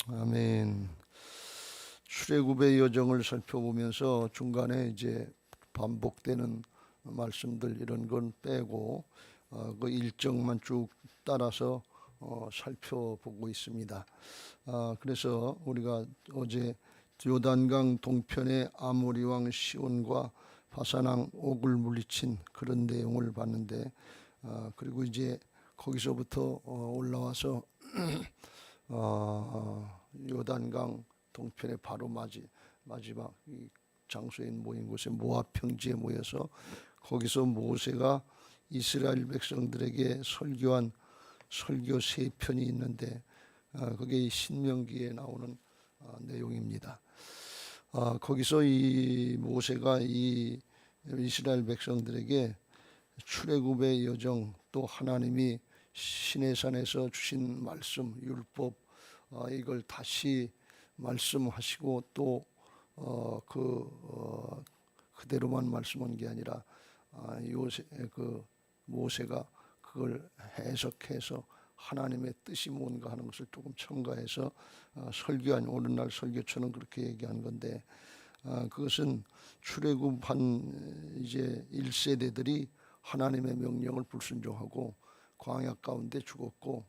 아멘. 출애굽의 여정을 살펴보면서 중간에 이제 반복되는 말씀들 이런 건 빼고 그 일정만 쭉 따라서 살펴보고 있습니다. 그래서 우리가 어제 요단강 동편의 아모리 왕 시온과 바산 왕 옥을 물리친 그런 내용을 봤는데, 그리고 이제 거기서부터 올라와서 요단강 동편의 바로 마지막 이 장소에 모인 곳에 모압 평지에 모여서 거기서 모세가 이스라엘 백성들에게 설교한 설교 세 편이 있는데, 그게 신명기에 나오는 내용입니다. 거기서 이 모세가 이 이스라엘 백성들에게 출애굽의 여정, 또 하나님이 시내산에서 주신 말씀, 율법, 이걸 다시 말씀하시고 또 그대로만 말씀한 게 아니라 모세가 그걸 해석해서 하나님의 뜻이 뭔가 하는 것을 조금 첨가해서 설교한 오늘날 설교처럼 그렇게 얘기한 건데, 그것은 출애굽한 이제 1세대들이 하나님의 명령을 불순종하고 광야 가운데 죽었고,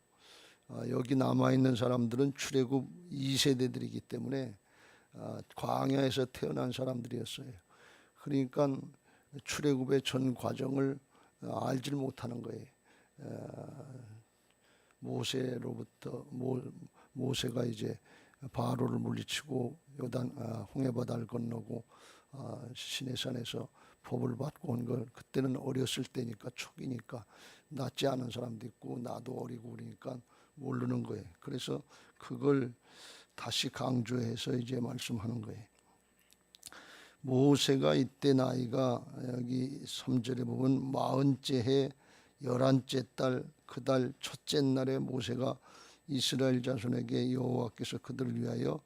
여기 남아있는 사람들은 출애굽 2세대들이기 때문에 광야에서 태어난 사람들이었어요. 그러니까 출애굽의 전 과정을 알질 못하는 거예요. 모세가 이제 바로를 물리치고 요단 홍해바다를 건너고 시내산에서 법을 받고 온 걸, 그때는 어렸을 때니까 초기니까 낫지 않은 사람도 있고 나도 어리고 그러니까 모르는 거예요. 그래서 그걸 다시 강조해서 이제 말씀하는 거예요. 모세가 이때 나이가 여기 3절에 보면 40째 해 11째 달 그 달 첫째 날에 모세가 이스라엘 자손에게 여호와께서 그들을 위하여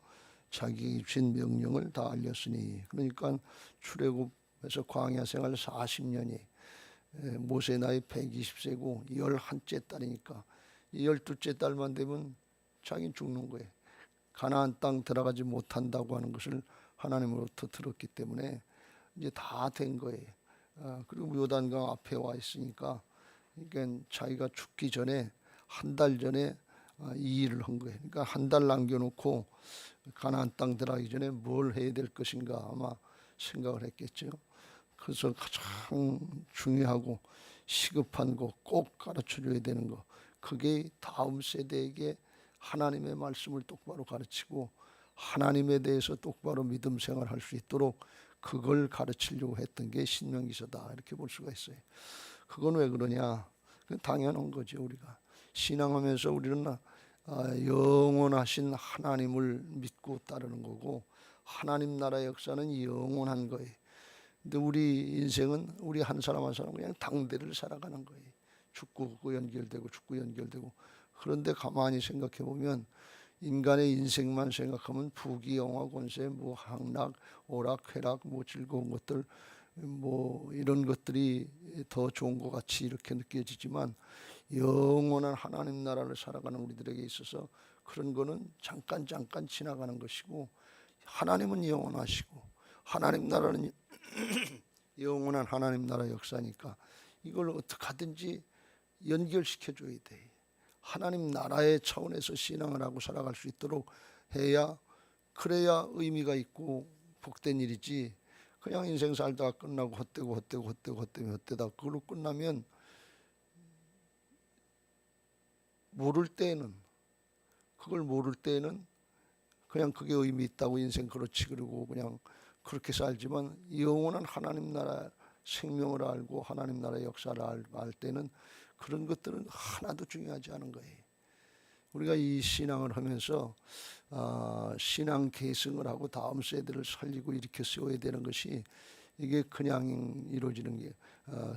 자기 주신 명령을 다 알렸으니, 그러니까 출애굽에서 광야 생활 40년이 모세 나이 120세고 11째 달이니까 이 12째 달만 되면 자기는 죽는 거예요. 가나안 땅 들어가지 못한다고 하는 것을 하나님으로부터 들었기 때문에 이제 다 된 거예요. 그리고 요단강 앞에 와 있으니까, 그러니까 자기가 죽기 전에 한 달 전에 이 일을 한 거예요. 그러니까 한 달 남겨놓고 가나안 땅 들어가기 전에 뭘 해야 될 것인가 아마 생각을 했겠죠. 그래서 가장 중요하고 시급한 거, 꼭 가르쳐줘야 되는 거, 그게 다음 세대에게 하나님의 말씀을 똑바로 가르치고 하나님에 대해서 똑바로 믿음 생활할 수 있도록 그걸 가르치려고 했던 게 신명기서다, 이렇게 볼 수가 있어요. 그건 왜 그러냐? 당연한 거지. 우리가 신앙하면서 우리는 영원하신 하나님을 믿고 따르는 거고, 하나님 나라의 역사는 영원한 거예요. 근데 우리 인생은 우리 한 사람 한 사람 그냥 당대를 살아가는 거예요. 죽고 연결되고 죽고 연결되고. 그런데 가만히 생각해 보면 인간의 인생만 생각하면 부귀 영화 권세 뭐 향락 오락 쾌락 뭐 즐거운 것들 뭐 이런 것들이 더 좋은 것 같이 이렇게 느껴지지만, 영원한 하나님 나라를 살아가는 우리들에게 있어서 그런 거는 잠깐 지나가는 것이고, 하나님은 영원하시고 하나님 나라는 영원한 하나님 나라 역사니까 이걸 어떻게 하든지 연결시켜 줘야 돼. 하나님 나라의 차원에서 신앙을 하고 살아갈 수 있도록 해야, 그래야 의미가 있고 복된 일이지, 그냥 인생 살다가 끝나고 헛되다 그걸로 끝나면 그걸 모를 때에는 그냥 그게 의미 있다고 인생 그렇지 그러고 그냥 그렇게 살지만, 영원한 하나님 나라 생명을 알고 하나님 나라의 역사를 알 때는 그런 것들은 하나도 중요하지 않은 거예요. 우리가 이 신앙을 하면서 신앙 계승을 하고 다음 세대를 살리고 이렇게 세워야 되는 것이, 이게 그냥 이루어지는 게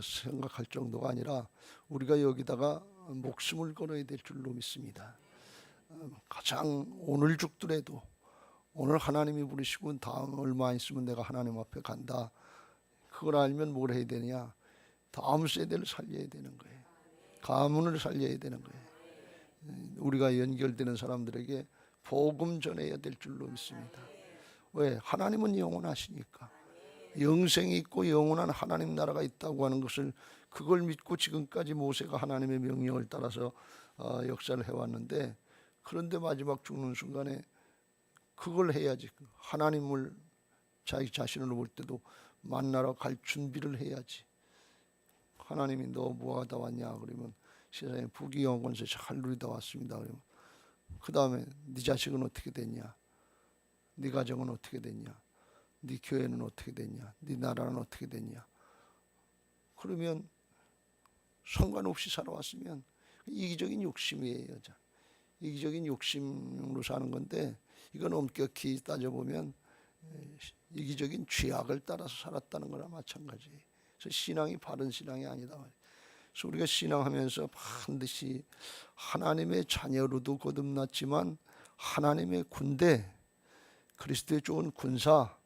생각할 정도가 아니라 우리가 여기다가 목숨을 걸어야 될 줄로 믿습니다. 가장 오늘 죽더라도 오늘 하나님이 부르시고 다음 얼마 있으면 내가 하나님 앞에 간다, 그걸 알면 뭘 해야 되냐? 다음 세대를 살려야 되는 거예요. 가문을 살려야 되는 거예요. 우리가 연결되는 사람들에게 복음 전해야 될 줄로 믿습니다. 왜? 하나님은 영원하시니까. 영생이 있고 영원한 하나님 나라가 있다고 하는 것을, 그걸 믿고 지금까지 모세가 하나님의 명령을 따라서 역사를 해왔는데, 그런데 마지막 죽는 순간에 그걸 해야지. 하나님을 자기 자신을 볼 때도 만나러 갈 준비를 해야지. 하나님이 너 뭐하다 왔냐 그러면 세상에 부귀영화 권세 잘 누리다 왔습니다. 그러면 그 다음에 네 자식은 어떻게 됐냐, 네 가정은 어떻게 됐냐, 네 교회는 어떻게 됐냐, 네 나라는 어떻게 됐냐. 그러면 상관없이 살아왔으면 이기적인 욕심이에요. 이기적인 욕심으로 사는 건데, 이건 엄격히 따져보면 이기적인 죄악을 따라서 살았다는 거나 마찬가지예요. 그래서 신앙이 바른 신앙이 아니다. 그래서 우리가 신앙하면서 반드시 하나님의 자녀로도 거듭났지만 하나님의 군대, 그리스도의 좋은 군사,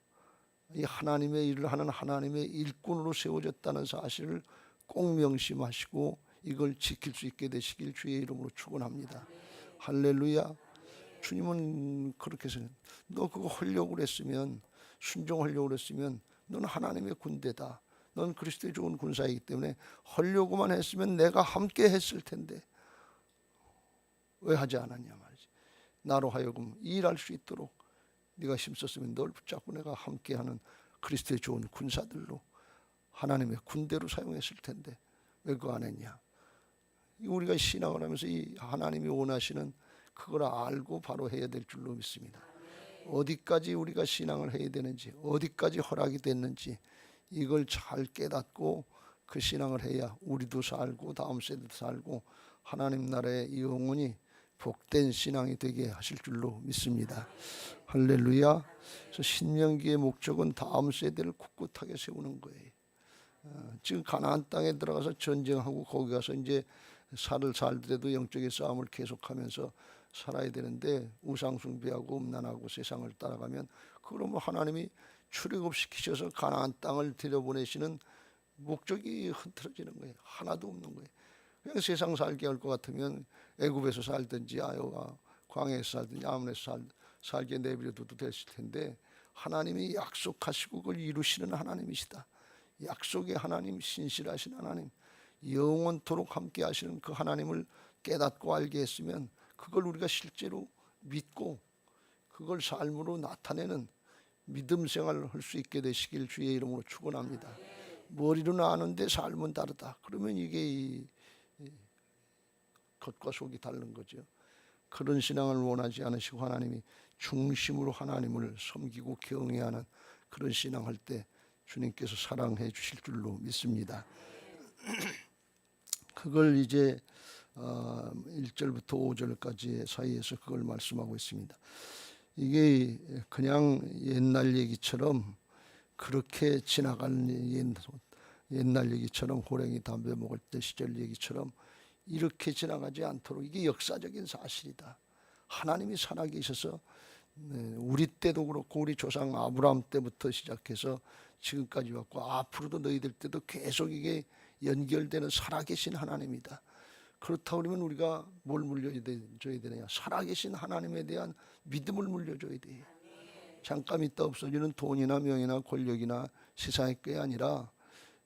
이 하나님의 일을 하는 하나님의 일꾼으로 세워졌다는 사실을 꼭 명심하시고 이걸 지킬 수 있게 되시길 주의 이름으로 축원합니다. 할렐루야. 주님은 그렇게 해서 너 그거 하려고 그랬으면, 순종하려고 그랬으면 너는 하나님의 군대다. 넌 그리스도의 좋은 군사이기 때문에 하려고만 했으면 내가 함께 했을 텐데 왜 하지 않았냐 말이지. 나로 하여금 일할 수 있도록 네가 힘썼으면 널 붙잡고 내가 함께하는 그리스도의 좋은 군사들로, 하나님의 군대로 사용했을 텐데 왜 그거 안 했냐. 우리가 신앙을 하면서 이 하나님이 원하시는 그걸 알고 바로 해야 될 줄로 믿습니다. 어디까지 우리가 신앙을 해야 되는지, 어디까지 허락이 됐는지 이걸 잘 깨닫고 그 신앙을 해야 우리도 살고 다음 세대도 살고 하나님 나라의 영원히 복된 신앙이 되게 하실 줄로 믿습니다. 할렐루야. 그래서 신명기의 목적은 다음 세대를 꿋꿋하게 세우는 거예요. 지금 가나안 땅에 들어가서 전쟁하고 거기 가서 이제 살을 살더라도 영적인 싸움을 계속하면서 살아야 되는데, 우상숭배하고 음란하고 세상을 따라가면 그러면 하나님이 출애굽시키셔서 가나안 땅을 들여보내시는 목적이 흐트러지는 거예요. 하나도 없는 거예요. 그냥 세상 살게 할 것 같으면 애굽에서 살든지 광야에서 살든지 아몬에서 살게 내버려둬도 됐을 텐데, 하나님이 약속하시고 그걸 이루시는 하나님이시다. 약속의 하나님, 신실하신 하나님, 영원토록 함께 하시는 그 하나님을 깨닫고 알게 했으면 그걸 우리가 실제로 믿고 그걸 삶으로 나타내는 믿음 생활을 할 수 있게 되시길 주의 이름으로 축원합니다. 머리로는 아는데 삶은 다르다. 그러면 이게 겉과 속이 다른 거죠. 그런 신앙을 원하지 않으시고 하나님이 중심으로 하나님을 섬기고 경외하는 그런 신앙할 때 주님께서 사랑해 주실 줄로 믿습니다. 그걸 이제 1절부터 5절까지 사이에서 그걸 말씀하고 있습니다. 이게 그냥 옛날 얘기처럼 그렇게 지나간 옛날 얘기처럼 호랭이 담배 먹을 때 시절 얘기처럼 이렇게 지나가지 않도록, 이게 역사적인 사실이다. 하나님이 살아계셔서 우리 때도 그렇고 우리 조상 아브라함 때부터 시작해서 지금까지 왔고 앞으로도 너희들 때도 계속 이게 연결되는 살아계신 하나님이다. 그렇다 그러면 우리가 뭘 물려줘야 되느냐? 살아계신 하나님에 대한 믿음을 물려줘야 돼. 잠깐 있다 없어지는 돈이나 명예나 권력이나 세상의 게 아니라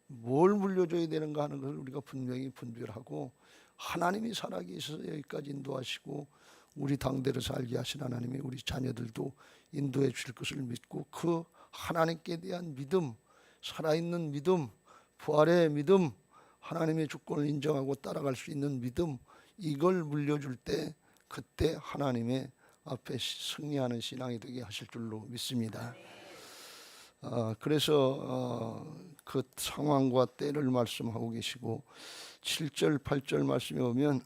뭘 물려줘야 되는가 하는 것을 우리가 분명히 분별하고, 하나님이 살아계셔서 여기까지 인도하시고 우리 당대를 살게 하신 하나님이 우리 자녀들도 인도해 주실 것을 믿고, 그 하나님께 대한 믿음, 살아있는 믿음, 부활의 믿음, 하나님의 주권을 인정하고 따라갈 수 있는 믿음, 이걸 물려줄 때 그때 하나님의 앞에 승리하는 신앙이 되게 하실 줄로 믿습니다. 그래서 그 상황과 때를 말씀하고 계시고 7절 8절 말씀에 오면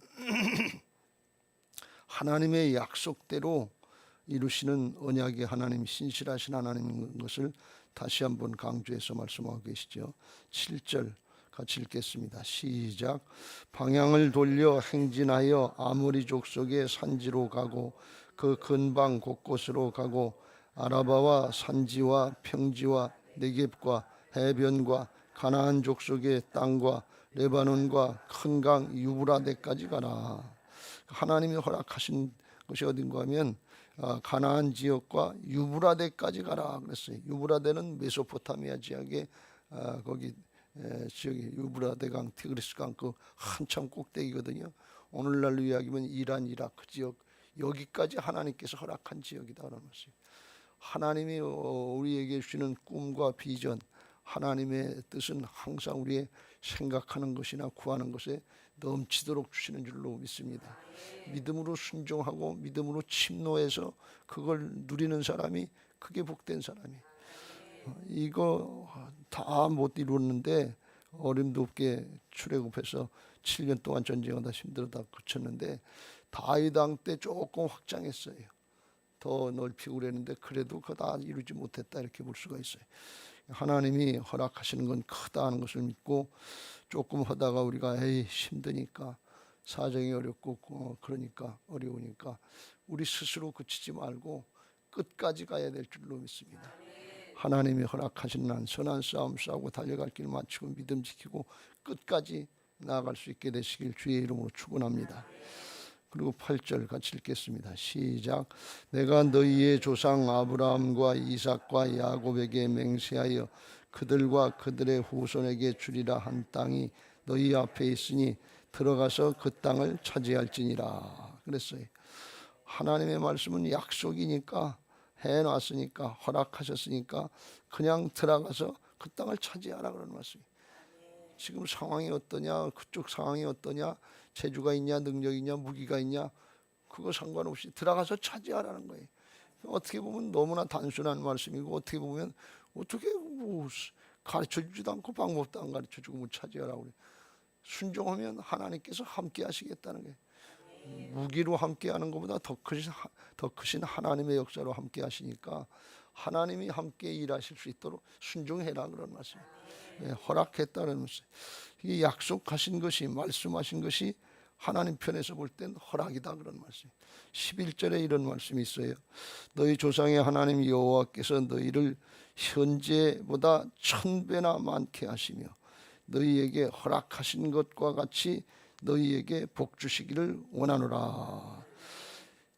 하나님의 약속대로 이루시는 언약의 하나님, 신실하신 하나님인 것을 다시 한번 강조해서 말씀하고 계시죠. 7절 같이 읽겠습니다. 시작. 방향을 돌려 행진하여 아모리 족속의 산지로 가고 그 근방 곳곳으로 가고 아라바와 산지와 평지와 네겝과 해변과 가나안 족속의 땅과 레바논과 큰 강 유브라데까지 가라. 하나님이 허락하신 그것이 어딘가 하면 가나안 지역과 유브라데까지 가라 그랬어요. 유브라데는 메소포타미아 지역에 거기 지역이 유브라데강, 티그리스강 그 한참 꼭대기거든요. 오늘날로 이야기하면 이란, 이라크 지역 여기까지 하나님께서 허락한 지역이다라는 것이. 하나님이 우리에게 주시는 꿈과 비전, 하나님의 뜻은 항상 우리의 생각하는 것이나 구하는 것에 넘치도록 주시는 줄로 믿습니다. 믿음으로 순종하고 믿음으로 침노해서 그걸 누리는 사람이 그게 복된 사람이. 이거 다 못 이루었는데 어림도 없게 출애굽해서 7년 동안 전쟁하다 힘들다 그쳤는데 다윗 왕 때 조금 확장했어요. 더 넓히고 그랬는데 그래도 그거 다 이루지 못했다 이렇게 볼 수가 있어요. 하나님이 허락하시는 건 크다 하는 것을 믿고 조금 하다가 우리가 에이 힘드니까 사정이 어렵고 그러니까 어려우니까 우리 스스로 그치지 말고 끝까지 가야 될 줄로 믿습니다. 하나님이 허락하시는 한 선한 싸움 싸우고 달려갈 길 마치고 믿음 지키고 끝까지 나아갈 수 있게 되시길 주의 이름으로 축원합니다. 그리고 8절 같이 읽겠습니다. 시작. 내가 너희의 조상 아브라함과 이삭과 야곱에게 맹세하여 그들과 그들의 후손에게 주리라 한 땅이 너희 앞에 있으니 들어가서 그 땅을 차지할지니라 그랬어요. 하나님의 말씀은 약속이니까 해놨으니까 허락하셨으니까 그냥 들어가서 그 땅을 차지하라 그러는 말씀이에요. 지금 상황이 어떠냐, 그쪽 상황이 어떠냐, 재주가 있냐, 능력이 있냐, 무기가 있냐, 그거 상관없이 들어가서 차지하라는 거예요. 어떻게 보면 너무나 단순한 말씀이고 어떻게 보면 어떻게 뭐 가르쳐주지도 않고 방법도 안 가르쳐주고 뭐 차지하라고 그래. 순종하면 하나님께서 함께 하시겠다는 거예요. 무기로 함께하는 것보다 더 크신 하나님의 역사로 함께 하시니까 하나님이 함께 일하실 수 있도록 순종해라 그런 말씀. 네, 허락했다는 말씀. 이 약속하신 것이 말씀하신 것이 하나님 편에서 볼 땐 허락이다 그런 말씀. 11절에 이런 말씀이 있어요. 너희 조상의 하나님 여호와께서 너희를 현재보다 1000배나 많게 하시며 너희에게 허락하신 것과 같이 너희에게 복 주시기를 원하노라.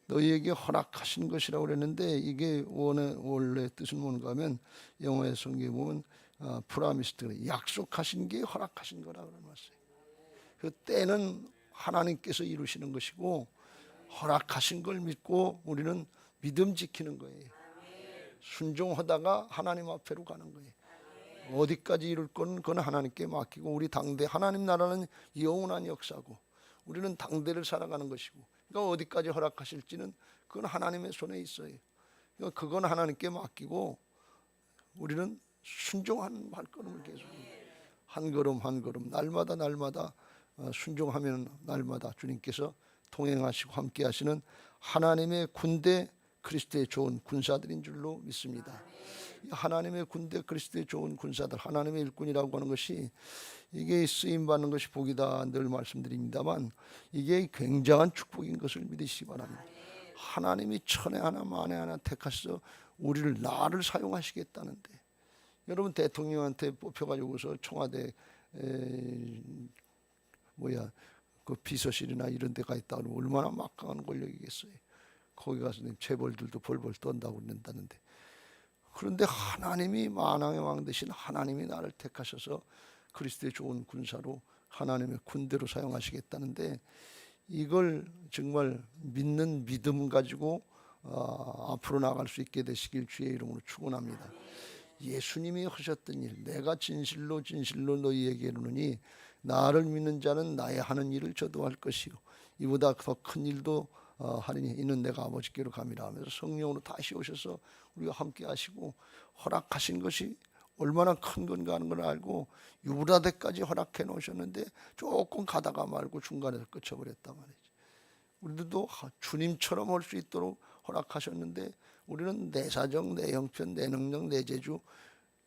너희에게 허락하신 것이라고 그랬는데 이게 원래 뜻은 뭔가 하면 영어의 성경에 보면 프라미스트 약속하신 게 허락하신 거라 그런 말씀. 그 때는 하나님께서 이루시는 것이고 허락하신 걸 믿고 우리는 믿음 지키는 거예요. 순종하다가 하나님 앞에로 가는 거예요. 어디까지 이룰 건 그건 하나님께 맡기고 우리 당대 하나님 나라는 영원한 역사고 우리는 당대를 살아가는 것이고 그러니까 어디까지 허락하실지는 그건 하나님의 손에 있어요. 그러니까 그건 하나님께 맡기고 우리는 순종하는 발걸음을 계속 한 걸음 한 걸음 날마다 순종하면 날마다 주님께서 동행하시고 함께 하시는 하나님의 군대 그리스도의 좋은 군사들인 줄로 믿습니다. 하나님의 군대 그리스도의 좋은 군사들 하나님의 일꾼이라고 하는 것이 이게 쓰임받는 것이 복이다 늘 말씀드립니다만 이게 굉장한 축복인 것을 믿으시기 바랍니다. 하나님이 천에 하나 만에 하나 택하셔서 우리를 나를 사용하시겠다는데 여러분 대통령한테 뽑혀가지고서 청와대 그 비서실이나 이런 데가 있다 그러면 얼마나 막강한 권력이겠어요. 거기 가서 재벌들도 벌벌 떤다고 그런다는데 그런데 하나님이 만왕의 왕 되신 하나님이 나를 택하셔서 그리스도의 좋은 군사로 하나님의 군대로 사용하시겠다는데 이걸 정말 믿는 믿음 가지고 앞으로 나갈 수 있게 되시길 주의 이름으로 축원합니다. 예수님이 하셨던 일 내가 진실로 너희에게 이르노니 나를 믿는 자는 나의 하는 일을 저도 할 것이요 이보다 더 큰 일도 하리니 이는 내가 아버지께로 감이라 하면서 성령으로 다시 오셔서 우리가 함께 하시고 허락하신 것이 얼마나 큰 건가 하는 걸 알고 유브라데까지 허락해 놓으셨는데 조금 가다가 말고 중간에서 끝쳐버렸단 말이지. 우리들도 주님처럼 할 수 있도록 허락하셨는데 우리는 내 사정, 내 형편, 내 능력, 내 재주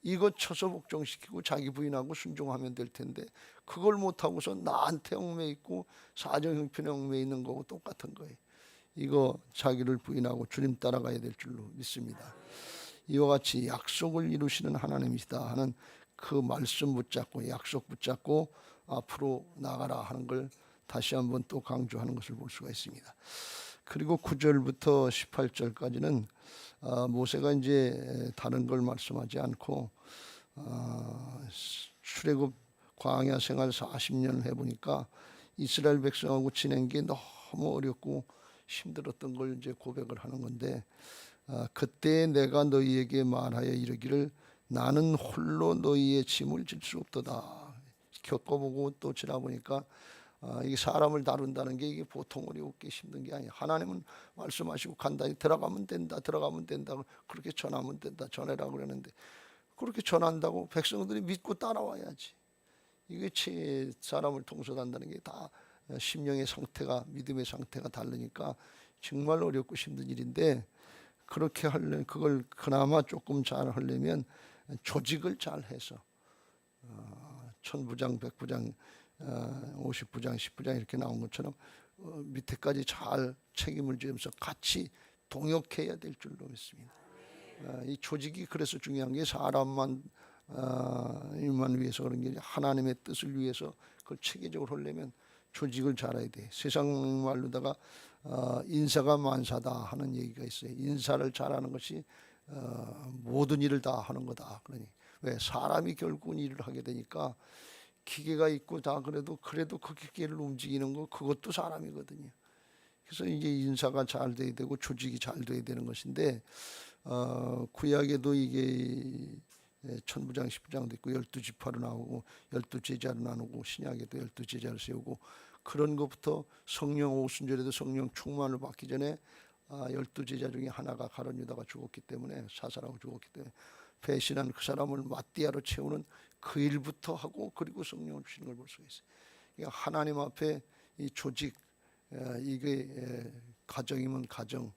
이것 쳐서 복종시키고 자기 부인하고 순종하면 될 텐데 그걸 못하고서 나한테 얽매 있고 사정 형편에 얽매 있는 거고 똑같은 거예요. 이거 자기를 부인하고 주님 따라가야 될 줄로 믿습니다. 이와 같이 약속을 이루시는 하나님이시다 하는 그 말씀 붙잡고 약속 붙잡고 앞으로 나가라 하는 걸 다시 한번 또 강조하는 것을 볼 수가 있습니다. 그리고 9절부터 18절까지는 모세가 이제 다른 걸 말씀하지 않고 출애굽 광야 생활 40년을 해보니까 이스라엘 백성하고 지낸 게 너무 어렵고 힘들었던 걸 이제 고백을 하는 건데, 그때 내가 너희에게 말하여 이르기를 나는 홀로 너희의 짐을 질 수 없도다. 겪어보고 또 지나보니까 이게 사람을 다룬다는 게 이게 보통 어렵게 힘든 게 아니야. 하나님은 말씀하시고 간단히 들어가면 된다, 들어가면 된다, 그렇게 전하면 된다, 전해라 그러는데 그렇게 전한다고 백성들이 믿고 따라와야지. 이게 사람을 통솔한다는 게 다 심령의 상태가, 믿음의 상태가 다르니까 정말 어렵고 힘든 일인데, 그렇게 하려면 그걸 그나마 조금 잘 하려면 조직을 잘 해서 천부장, 백부장, 50부장, 10부장 이렇게 나온 것처럼 밑에까지 잘 책임을 지면서 같이 동역해야 될 줄로 믿습니다. 이 조직이 그래서 중요한 게 사람만 일만 위해서 그런 게 아니라 하나님의 뜻을 위해서 그걸 체계적으로 하려면 조직을 잘해야 돼. 세상 말로다가 인사가 만사다 하는 얘기가 있어요. 인사를 잘하는 것이 모든 일을 다 하는 거다. 그러니 왜 사람이 결국은 일을 하게 되니까 기계가 있고 다 그래도 그 기계를 움직이는 거 그것도 사람이거든요. 그래서 이제 인사가 잘 돼야 되고 조직이 잘 돼야 되는 것인데, 구약에도 이게 천부장, 십부장도 있고 12지파로 나오고 12제자로 나누고, 신약에도 12제자를 세우고, 그런 것부터 성령 오순절에도 성령 충만을 받기 전에 12제자 중에 하나가 가룟 유다가 죽었기 때문에, 사살하고 죽었기 때문에 배신한 그 사람을 마띠아로 채우는 그 일부터 하고, 그리고 성령을 주시는 걸 볼 수가 있어요. 그러니까 하나님 앞에 이 조직, 이게 가정이면 가정,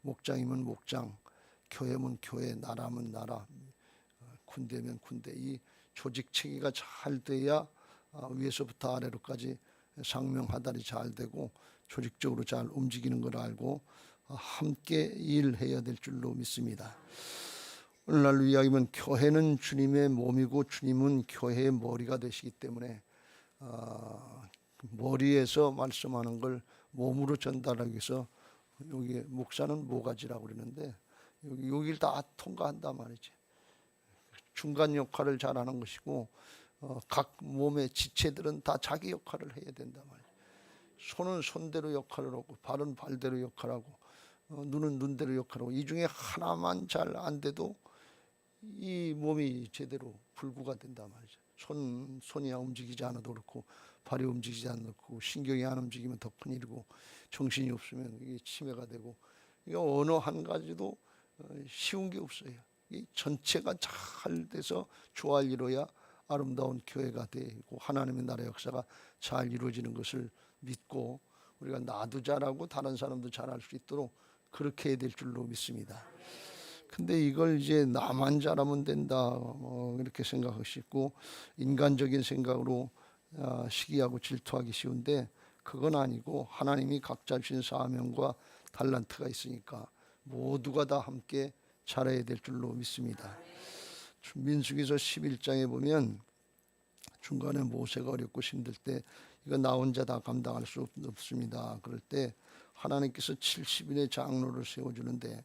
목장이면 목장, 교회면 교회, 나라면 나라, 군대면 군대, 이 조직 체계가 잘 돼야 위에서부터 아래로까지 상명하달이 잘 되고 조직적으로 잘 움직이는 걸 알고 함께 일해야 될 줄로 믿습니다. 오늘날 이야기면 교회는 주님의 몸이고 주님은 교회의 머리가 되시기 때문에 머리에서 말씀하는 걸 몸으로 전달하기 위해서, 여기 목사는 모가지라고 그러는데 여기를 다 통과한단 말이지. 중간 역할을 잘하는 것이고, 각 몸의 지체들은 다 자기 역할을 해야 된단 말이야. 손은 손대로 역할을 하고, 발은 발대로 역할하고, 눈은 눈대로 역할하고, 이 중에 하나만 잘 안 돼도 이 몸이 제대로 불구가 된단 말이죠. 손이 움직이지 않아도 그렇고, 발이 움직이지 않아도 그렇고, 신경이 안 움직이면 더 큰일이고, 정신이 없으면 이게 치매가 되고, 이게 어느 한 가지도 쉬운 게 없어요. 이 전체가 잘 돼서 조화를 이루어야 아름다운 교회가 되고 하나님의 나라 역사가 잘 이루어지는 것을 믿고, 우리가 나도 잘하고 다른 사람도 잘할 수 있도록 그렇게 해야 될 줄로 믿습니다. 근데 이걸 이제 나만 잘하면 된다 이렇게 생각하시고, 인간적인 생각으로 시기하고 질투하기 쉬운데, 그건 아니고 하나님이 각자 주신 사명과 달란트가 있으니까 모두가 다 함께 잘해야 될 줄로 믿습니다. 민수기서 11장에 보면 중간에 모세가 어렵고 힘들 때 이거 나 혼자 다 감당할 수 없습니다. 그럴 때 하나님께서 70인의 장로를 세워주는데,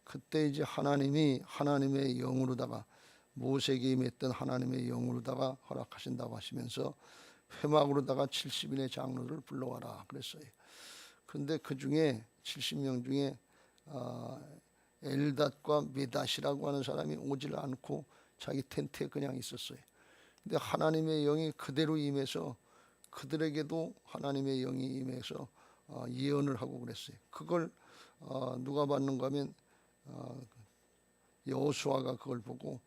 그때 이제 하나님의 영으로다가, 모세에게 임했던 하나님의 영으로다가 허락하신다고 하시면서 회막으로다가 70인의 장로를 불러와라 그랬어요. 그런데 그 중에 70명 중에 엘닷과 메닷이라고 하는 사람이 오질 않고 자기 텐트에 그냥 있었어요. 근데 하나님의 영이 그대로 임해서 그들에게도 하나님의 영이 임해서 예언을 하고 그랬어요. 그걸 누가 받는가 하면 여호수아가 그걸 보고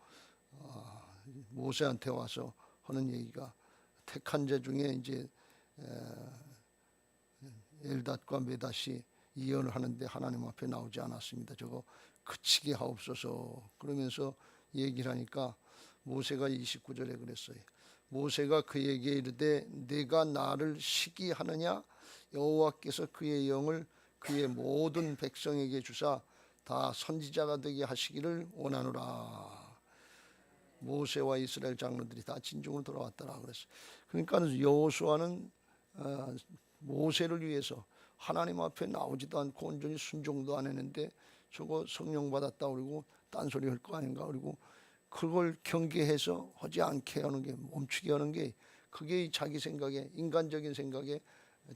모세한테 와서 하는 얘기가, 택한 자 중에 이제 엘닷과 메닷이 예언을 하는데 하나님 앞에 나오지 않았습니다. 저거 그치게 하옵소서 그러면서 얘기를 하니까, 모세가 29절에 그랬어요. 모세가 그에게 이르되 내가 나를 시기하느냐, 여호와께서 그의 영을 그의 모든 백성에게 주사 다 선지자가 되게 하시기를 원하노라. 모세와 이스라엘 장로들이 다 진중으로 돌아왔더라 그랬어요. 그러니까 여호수아는 모세를 위해서 하나님 앞에 나오지도 않고 온전히 순종도 안 했는데 저거 성령 받았다 그러고 딴소리 할 거 아닌가 그리고 그걸 경계해서 하지 않게 하는 게, 멈추게 하는 게, 그게 자기 생각에, 인간적인 생각에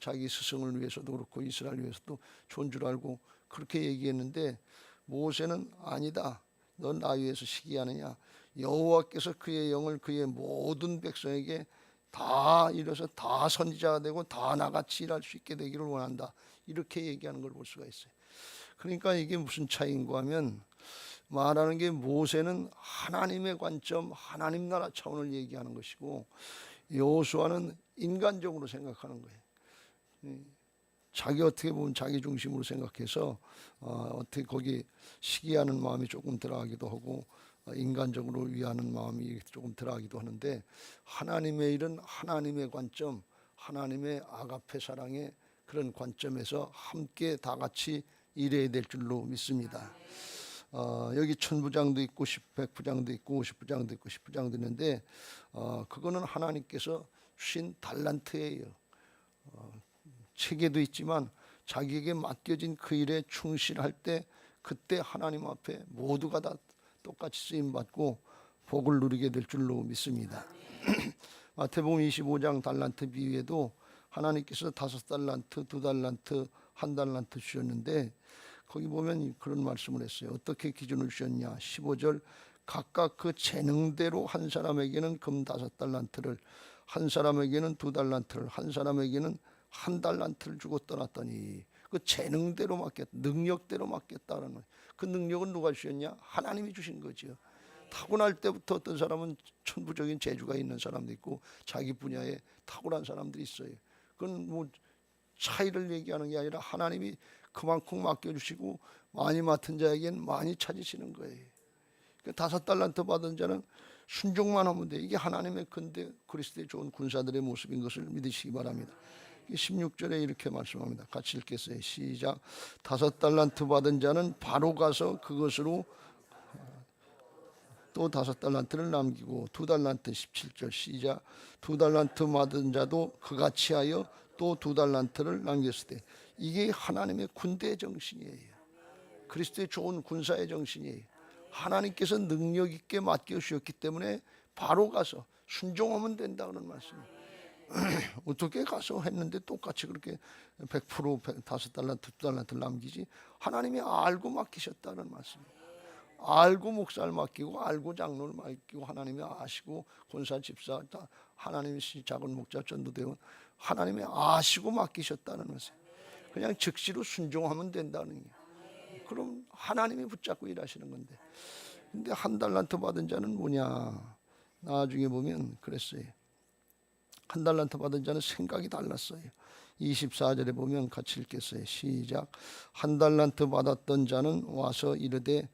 자기 스승을 위해서도 그렇고 이스라엘 위해서도 좋은 줄 알고 그렇게 얘기했는데, 모세는 아니다, 넌 나 위해서 시기하느냐, 여호와께서 그의 영을 그의 모든 백성에게 다 이뤄서 다 선지자가 되고 다 나같이 일할 수 있게 되기를 원한다, 이렇게 얘기하는 걸 볼 수가 있어요. 그러니까 이게 무슨 차이인가 하면, 말하는 게 모세는 하나님의 관점, 하나님 나라 차원을 얘기하는 것이고, 여호수아는 인간적으로 생각하는 거예요. 자기 어떻게 보면 자기 중심으로 생각해서 어떻게 거기 시기하는 마음이 조금 들어가기도 하고 인간적으로 위하는 마음이 조금 들어가기도 하는데, 하나님의 일은 하나님의 관점, 하나님의 아가페 사랑의 그런 관점에서 함께 다 같이 일해야 될 줄로 믿습니다. 여기 1000부장도 있고 100부장도 있고 50부장도 있고 10부장도 있는데 그거는 하나님께서 주신 달란트예요. 체계도 있지만 자기에게 맡겨진 그 일에 충실할 때, 그때 하나님 앞에 모두가 다 똑같이 쓰임받고 복을 누리게 될 줄로 믿습니다. 마태복음 25장 달란트 비유에도 하나님께서 5달란트, 2달란트, 1달란트 주셨는데, 거기 보면 그런 말씀을 했어요. 어떻게 기준을 주셨냐, 15절, 각각 그 재능대로 한 사람에게는 금 5달란트를, 한 사람에게는 2달란트를, 한 사람에게는 1달란트를 주고 떠났더니, 그 재능대로 맡겼다, 능력대로 맡겼다는 거예요. 그 능력은 누가 주셨냐? 하나님이 주신 거죠. 타고날 때부터 어떤 사람은 천부적인 재주가 있는 사람도 있고 자기 분야에 탁월한 사람들이 있어요. 그건 뭐 차이를 얘기하는 게 아니라 하나님이 그만큼 맡겨주시고 많이 맡은 자에겐 많이 찾으시는 거예요. 5달란트 받은 자는 순종만 하면 돼. 이게 하나님의 근대 그리스도의 좋은 군사들의 모습인 것을 믿으시기 바랍니다. 16절에 이렇게 말씀합니다. 같이 읽겠어요. 시작. 5달란트 받은 자는 바로 가서 그것으로 또 5달란트를 남기고 2달란트, 17절 시작. 2달란트 받은 자도 그같이 하여 또 2달란트를 남겼을 때, 이게 하나님의 군대의 정신이에요. 그리스도의 좋은 군사의 정신이에요. 하나님께서 능력 있게 맡겨주셨기 때문에 바로 가서 순종하면 된다는 말씀이에요. 어떻게 가서 했는데 똑같이 그렇게 100% 5달란트, 2달란트를 남기지? 하나님이 알고 맡기셨다는 말씀이에요. 알고 목사를 맡기고 알고 장로를 맡기고 하나님이 아시고 권사, 집사, 하나님이 작은 목자, 전도대원 하나님이 아시고 맡기셨다는 것이에요. 그냥 즉시로 순종하면 된다는 거예요. 그럼 하나님이 붙잡고 일하시는 건데, 근데 1달란트 받은 자는 뭐냐, 나중에 보면 그랬어요. 1달란트 받은 자는 생각이 달랐어요. 24절에 보면 같이 읽겠어요. 시작. 1달란트 받았던 자는 와서 이르되,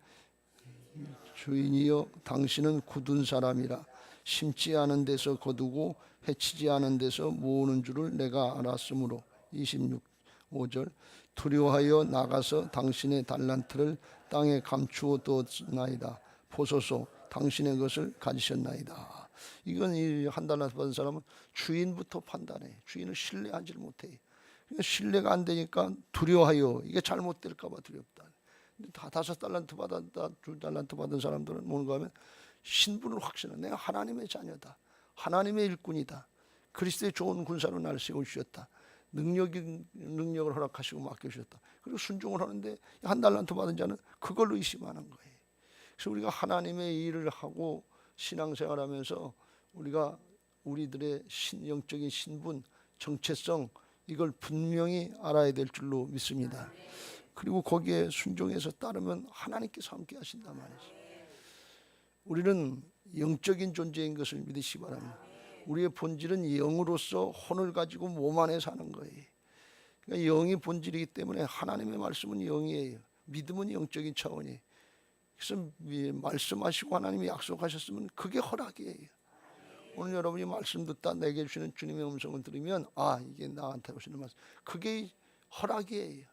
주인이여 당신은 굳은 사람이라 심지 않은 데서 거두고 해치지 않은 데서 모으는 줄을 내가 알았으므로. 26절 두려워하여 나가서 당신의 달란트를 땅에 감추어 두었나이다. 보소서 당신의 것을 가지셨나이다. 이건 이 1달란트 받은 사람은 주인부터 판단해. 주인을 신뢰하지 못해. 그러니까 신뢰가 안 되니까 두려워하여, 이게 잘못될까 봐 두렵다. 다 5달란트 받았다, 2달란트 받은 사람들은 뭔가 하면 신분을 확신해. 내가 하나님의 자녀다, 하나님의 일꾼이다, 그리스도의 좋은 군사로 나를 세우셨다, 능력을 허락하시고 맡겨주셨다. 그리고 순종을 하는데 1달란트 받은 자는 그걸 의심하는 거예요. 그래서 우리가 하나님의 일을 하고 신앙생활하면서 우리가 우리들의 영적인 신분, 정체성, 이걸 분명히 알아야 될 줄로 믿습니다. 그리고 거기에 순종해서 따르면 하나님께서 함께 하신단 말이죠. 우리는 영적인 존재인 것을 믿으시기 바랍니다. 우리의 본질은 영으로서 혼을 가지고 몸 안에 사는 거예요. 그러니까 영이 본질이기 때문에 하나님의 말씀은 영이에요. 믿음은 영적인 차원이에요. 그래서 말씀하시고 하나님이 약속하셨으면 그게 허락이에요. 오늘 여러분이 말씀 듣다 내게 주시는 주님의 음성을 들으면, 아, 이게 나한테 오시는 말씀, 그게 허락이에요.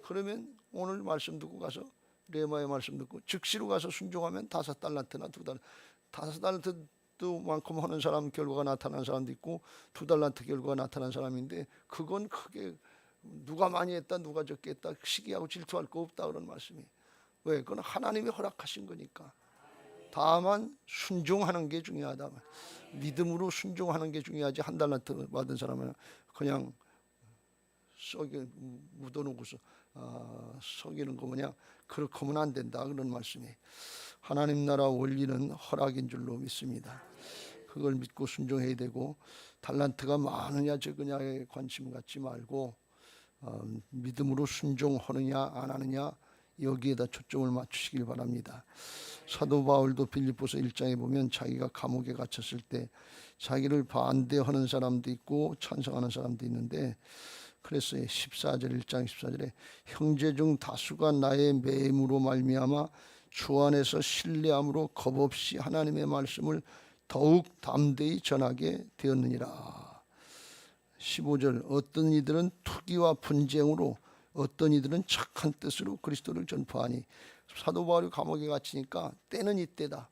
그러면 오늘 말씀 듣고 가서 레마의 말씀 듣고 즉시로 가서 순종하면 5달란트나 2달란트, 5달란트만큼 하는 사람 결과가 나타난 사람도 있고 2달란트 결과가 나타난 사람인데 그건 크게 누가 많이 했다 누가 적게 했다 시기하고 질투할 거 없다 그런 말씀이. 왜? 그건 하나님이 허락하신 거니까. 다만 순종하는 게 중요하다. 믿음으로 순종하는 게 중요하지. 1달란트 받은 사람은 그냥 썩이 묻어놓고서 속이는 거 뭐냐, 그렇게 하면 안 된다 그런 말씀이. 하나님 나라 원리는 허락인 줄로 믿습니다. 그걸 믿고 순종해야 되고, 달란트가 많으냐 적으냐에 관심 갖지 말고 믿음으로 순종하느냐 안 하느냐 여기에다 초점을 맞추시길 바랍니다. 사도 바울도 빌립보서 1장에 보면 자기가 감옥에 갇혔을 때 자기를 반대하는 사람도 있고 찬성하는 사람도 있는데, 그래서 14절 1장 14절에 형제 중 다수가 나의 매임으로 말미암아 주 안에서 신뢰함으로 겁없이 하나님의 말씀을 더욱 담대히 전하게 되었느니라. 15절 어떤 이들은 투기와 분쟁으로 어떤 이들은 착한 뜻으로 그리스도를 전파하니. 사도 바울이 감옥에 갇히니까 때는 이때다.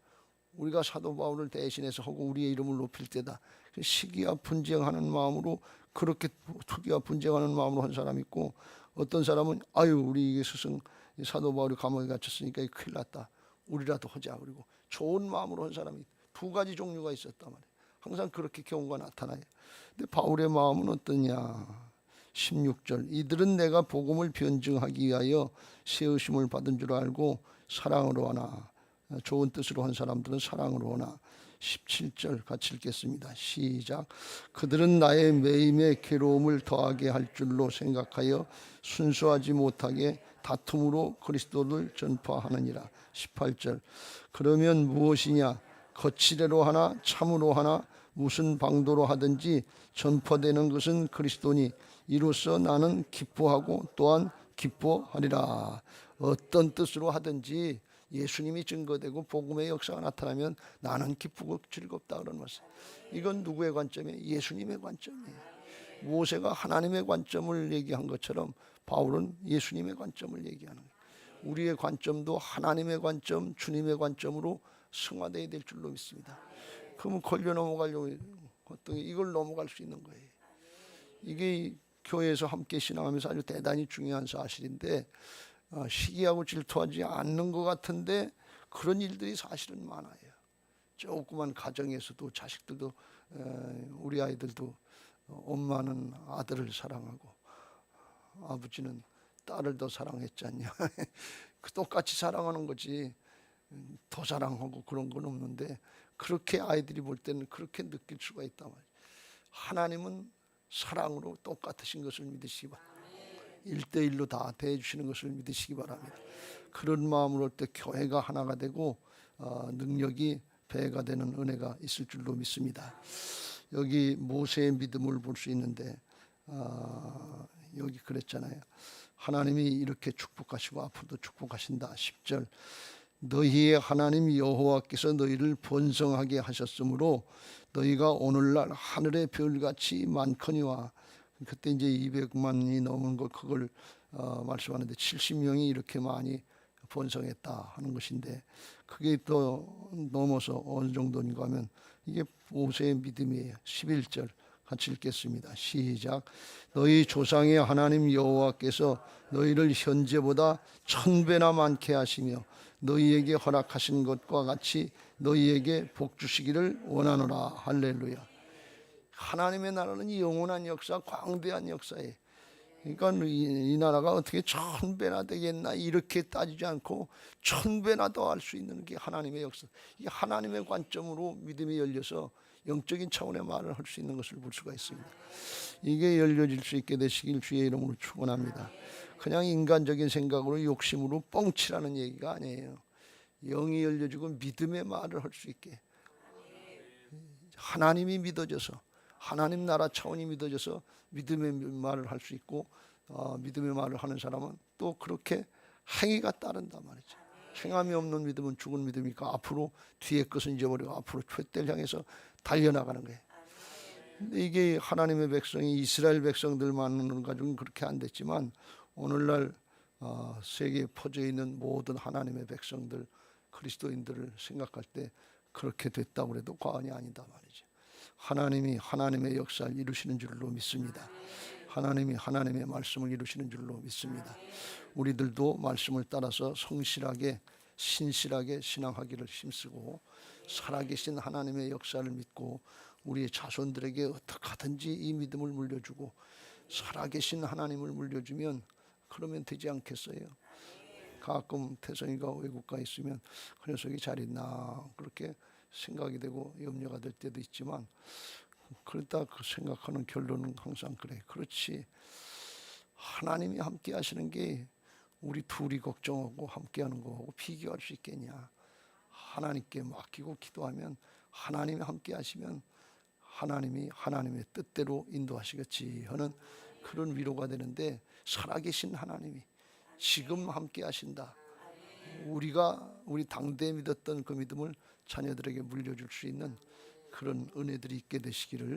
우리가 사도 바울을 대신해서 하고 우리의 이름을 높일 때다. 시기와 분쟁하는 마음으로, 그렇게 투기와 분쟁하는 마음으로 한 사람이 있고, 어떤 사람은 아유 우리 이게 스승 사도 바울이 감옥에 갇혔으니까 큰일 났다, 우리라도 하자. 그리고 좋은 마음으로 한 사람이 두 가지 종류가 있었단 말이에요. 항상 그렇게 경우가 나타나요. 근데 바울의 마음은 어떠냐. 16절 이들은 내가 복음을 변증하기 위하여 세우심을 받은 줄 알고 사랑으로 하나. 좋은 뜻으로 한 사람들은 사랑으로 하나. 17절 같이 읽겠습니다. 시작. 그들은 나의 매임에 괴로움을 더하게 할 줄로 생각하여 순수하지 못하게 다툼으로 그리스도를 전파하느니라. 18절 그러면 무엇이냐, 거칠애로 하나 참으로 하나 무슨 방도로 하든지 전파되는 것은 그리스도니 이로써 나는 기뻐하고 또한 기뻐하리라. 어떤 뜻으로 하든지 예수님이 증거되고 복음의 역사가 나타나면 나는 기쁘고 즐겁다 그런 말씀. 이건 누구의 관점이에요? 예수님의 관점이에요. 모세가 하나님의 관점을 얘기한 것처럼 바울은 예수님의 관점을 얘기하는 거예요. 우리의 관점도 하나님의 관점, 주님의 관점으로 승화되어야 될 줄로 믿습니다. 그러면 걸려 넘어가려고 이걸 넘어갈 수 있는 거예요. 이게 교회에서 함께 신앙하면서 아주 대단히 중요한 사실인데, 시기하고 질투하지 않는 것 같은데 그런 일들이 사실은 많아요. 조그만 가정에서도 자식들도, 우리 아이들도 엄마는 아들을 사랑하고 아버지는 딸을 더 사랑했잖냐. 똑같이 사랑하는 거지 더 사랑하고 그런 건 없는데, 그렇게 아이들이 볼 때는 그렇게 느낄 수가 있단 말이에요. 하나님은 사랑으로 똑같으신 것을 믿으시기 바랍니다. 1대1로 다 대해주시는 것을 믿으시기 바랍니다. 그런 마음으로 할 때 교회가 하나가 되고 능력이 배가 되는 은혜가 있을 줄로 믿습니다. 여기 모세의 믿음을 볼 수 있는데, 여기 그랬잖아요. 하나님이 이렇게 축복하시고 앞으로도 축복하신다. 10절 너희의 하나님 여호와께서 너희를 번성하게 하셨으므로 너희가 오늘날 하늘의 별같이 많거니와. 그때 이제 200만이 넘은 거 그걸 말씀하는데 70명이 이렇게 많이 번성했다 하는 것인데, 그게 또 넘어서 어느 정도인가 하면 이게 모세의 믿음이에요. 11절 같이 읽겠습니다. 시작. 너희 조상의 하나님 여호와께서 너희를 현재보다 1000배나 많게 하시며 너희에게 허락하신 것과 같이 너희에게 복 주시기를 원하노라. 할렐루야. 하나님의 나라는 영원한 역사, 광대한 역사예요. 그러니까 이 나라가 어떻게 1000배나 되겠나 이렇게 따지지 않고 1000배나 더 할 수 있는 게 하나님의 역사. 이 하나님의 관점으로 믿음이 열려서 영적인 차원의 말을 할 수 있는 것을 볼 수가 있습니다. 이게 열려질 수 있게 되시길 주의 이름으로 축원합니다. 그냥 인간적인 생각으로 욕심으로 뻥치라는 얘기가 아니에요. 영이 열려지고 믿음의 말을 할 수 있게, 하나님이 믿어져서 하나님 나라 차원이 믿어져서 믿음의 말을 할 수 있고, 믿음의 말을 하는 사람은 또 그렇게 행위가 따른단 말이죠. 행함이 없는 믿음은 죽은 믿음이니까 앞으로 뒤에 것은 잊어버리고 앞으로 촛대를 향해서 달려나가는 거예요. 근데 이게 하나님의 백성이 이스라엘 백성들만을 가지고는 그렇게 안 됐지만, 오늘날 세계에 퍼져 있는 모든 하나님의 백성들, 그리스도인들을 생각할 때 그렇게 됐다고 해도 과언이 아니다 말이죠. 하나님이 하나님의 역사를 이루시는 줄로 믿습니다. 하나님이 하나님의 말씀을 이루시는 줄로 믿습니다. 우리들도 말씀을 따라서 성실하게 신실하게 신앙하기를 힘쓰고 살아계신 하나님의 역사를 믿고 우리의 자손들에게 어떻게 하든지 이 믿음을 물려주고 살아계신 하나님을 물려주면 그러면 되지 않겠어요? 가끔 태성이가 외국가 있으면 그 녀석이 잘 있나 그렇게 생각이 되고 염려가 될 때도 있지만 그렇다 그 생각하는 결론은 항상 그래. 그렇지. 하나님이 함께 하시는 게 우리 둘이 걱정하고 함께 하는 거하고 비교할 수 있겠냐. 하나님께 맡기고 기도하면 하나님이 함께 하시면 하나님이 하나님의 뜻대로 인도하시겠지 하는 그런 위로가 되는데 살아계신 하나님이 지금 함께 하신다. 우리 당대에 믿었던 그 믿음을 자녀들에게 물려줄 수 있는 그런 은혜들이 있게 되시기를